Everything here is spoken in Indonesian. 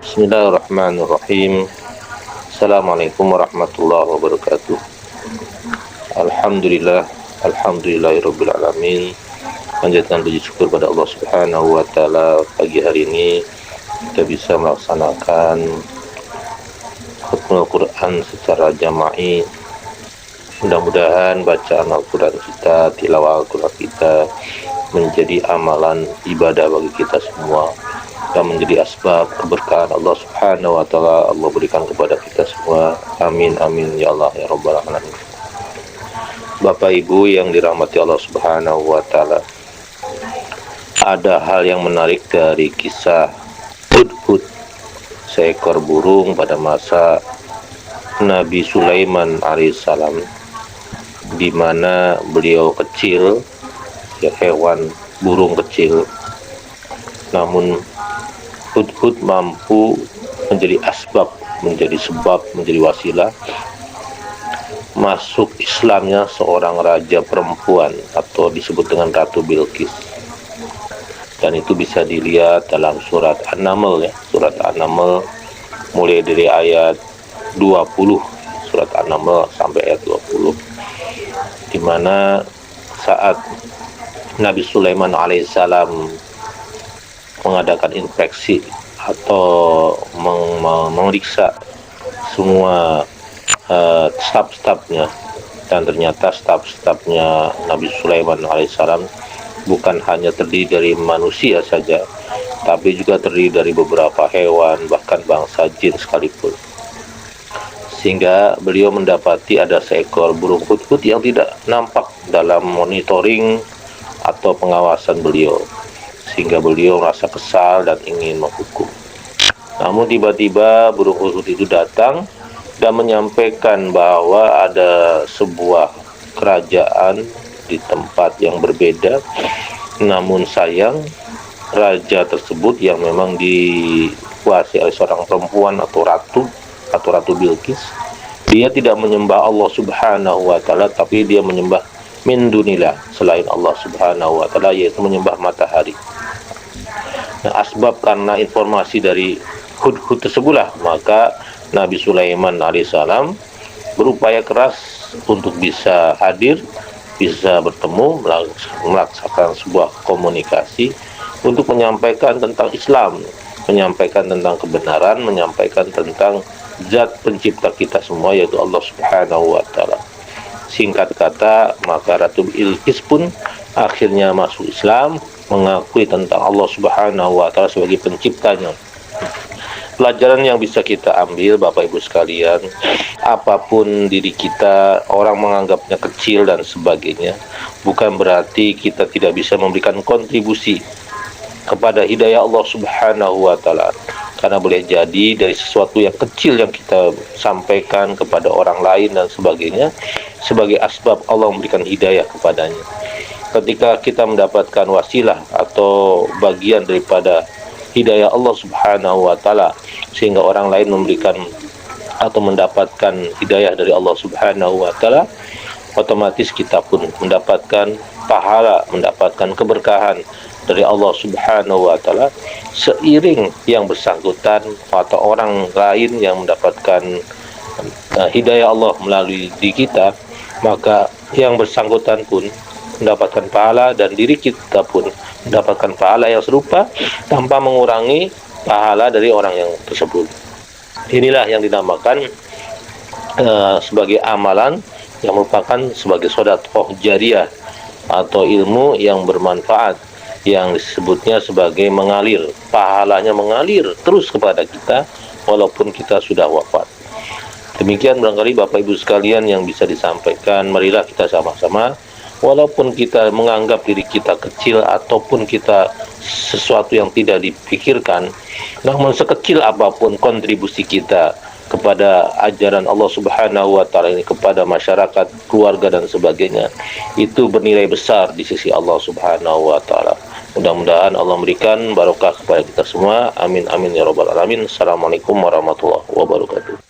Bismillahirrahmanirrahim. Assalamualaikum warahmatullahi wabarakatuh. Alhamdulillahirabbil alamin. Panjatkan puji syukur pada Allah Subhanahu wa taala, pagi hari ini kita bisa melaksanakan khatmul Quran secara jama'i. Mudah-mudahan bacaan Al-Quran kita, tilawah Al-Quran kita menjadi amalan ibadah bagi kita semua dan menjadi asbab keberkahan Allah Subhanahu wa taala Allah berikan kepada kita semua. Amin amin ya Allah ya rabbal alamin. Bapak Ibu yang dirahmati Allah Subhanahu wa taala, ada hal yang menarik dari kisah Hudhud, seekor burung pada masa Nabi Sulaiman alaihissalam, di mana beliau kecil, ya, hewan burung kecil, namun Hudhud mampu menjadi asbab, menjadi sebab, menjadi wasilah masuk Islamnya seorang raja perempuan atau disebut dengan Ratu Bilqis. Dan itu bisa dilihat dalam surat An-Naml, ya, surat An-Naml mulai dari ayat 20, surat An-Naml sampai ayat 20, di mana saat Nabi Sulaiman alaihissalam mengadakan inspeksi atau memeriksa semua staf-stafnya, dan ternyata staf-stafnya Nabi Sulaiman alaihissalam bukan hanya terdiri dari manusia saja, tapi juga terdiri dari beberapa hewan, bahkan bangsa jin sekalipun. Sehingga beliau mendapati ada seekor burung hudhud yang tidak nampak dalam monitoring atau pengawasan beliau, sehingga beliau merasa kesal dan ingin menghukum. Namun tiba-tiba burung hudhud itu datang dan menyampaikan bahwa ada sebuah kerajaan di tempat yang berbeda, namun sayang raja tersebut yang memang dikuasai oleh seorang perempuan atau Ratu Bilqis, dia tidak menyembah Allah Subhanahu wa taala, tapi dia menyembah min dunillah, selain Allah Subhanahu wa taala, yaitu menyembah matahari. Nah, asbab karena informasi dari Hudhud tersebutlah, maka Nabi Sulaiman alaihissalam berupaya keras untuk bisa hadir, bisa bertemu, melaksanakan sebuah komunikasi untuk menyampaikan tentang Islam, menyampaikan tentang kebenaran, menyampaikan tentang zat pencipta kita semua, yaitu Allah Subhanahu wa taala. Singkat kata, maka Ratu Bilqis pun akhirnya masuk Islam, mengakui tentang Allah Subhanahu wa taala sebagai penciptanya. Pelajaran yang bisa kita ambil, Bapak Ibu sekalian, apapun diri kita, orang menganggapnya kecil dan sebagainya, bukan berarti kita tidak bisa memberikan kontribusi kepada hidayah Allah Subhanahu wa taala. Karena boleh jadi dari sesuatu yang kecil yang kita sampaikan kepada orang lain dan sebagainya, sebagai asbab Allah memberikan hidayah kepadanya. Ketika kita mendapatkan wasilah atau bagian daripada hidayah Allah Subhanahu wa taala, sehingga orang lain memberikan atau mendapatkan hidayah dari Allah Subhanahu wa taala, otomatis kita pun mendapatkan pahala, mendapatkan keberkahan dari Allah Subhanahu wa taala, seiring yang bersangkutan atau orang lain yang mendapatkan hidayah Allah melalui diri kita, maka yang bersangkutan pun mendapatkan pahala dan diri kita pun mendapatkan pahala yang serupa tanpa mengurangi pahala dari orang yang tersebut. Inilah yang dinamakan sebagai amalan yang merupakan sebagai sedekah jariyah atau ilmu yang bermanfaat, yang disebutnya sebagai mengalir, pahalanya mengalir terus kepada kita walaupun kita sudah wafat. Demikian barangkali Bapak Ibu sekalian yang bisa disampaikan. Marilah kita sama-sama, walaupun kita menganggap diri kita kecil ataupun kita sesuatu yang tidak dipikirkan, namun sekecil apapun kontribusi kita kepada ajaran Allah Subhanahu wa taala ini, kepada masyarakat, keluarga dan sebagainya, itu bernilai besar di sisi Allah Subhanahu wa taala. Mudah-mudahan Allah memberikan barokah kepada kita semua. Amin amin ya rabbal alamin. Assalamualaikum warahmatullahi wabarakatuh.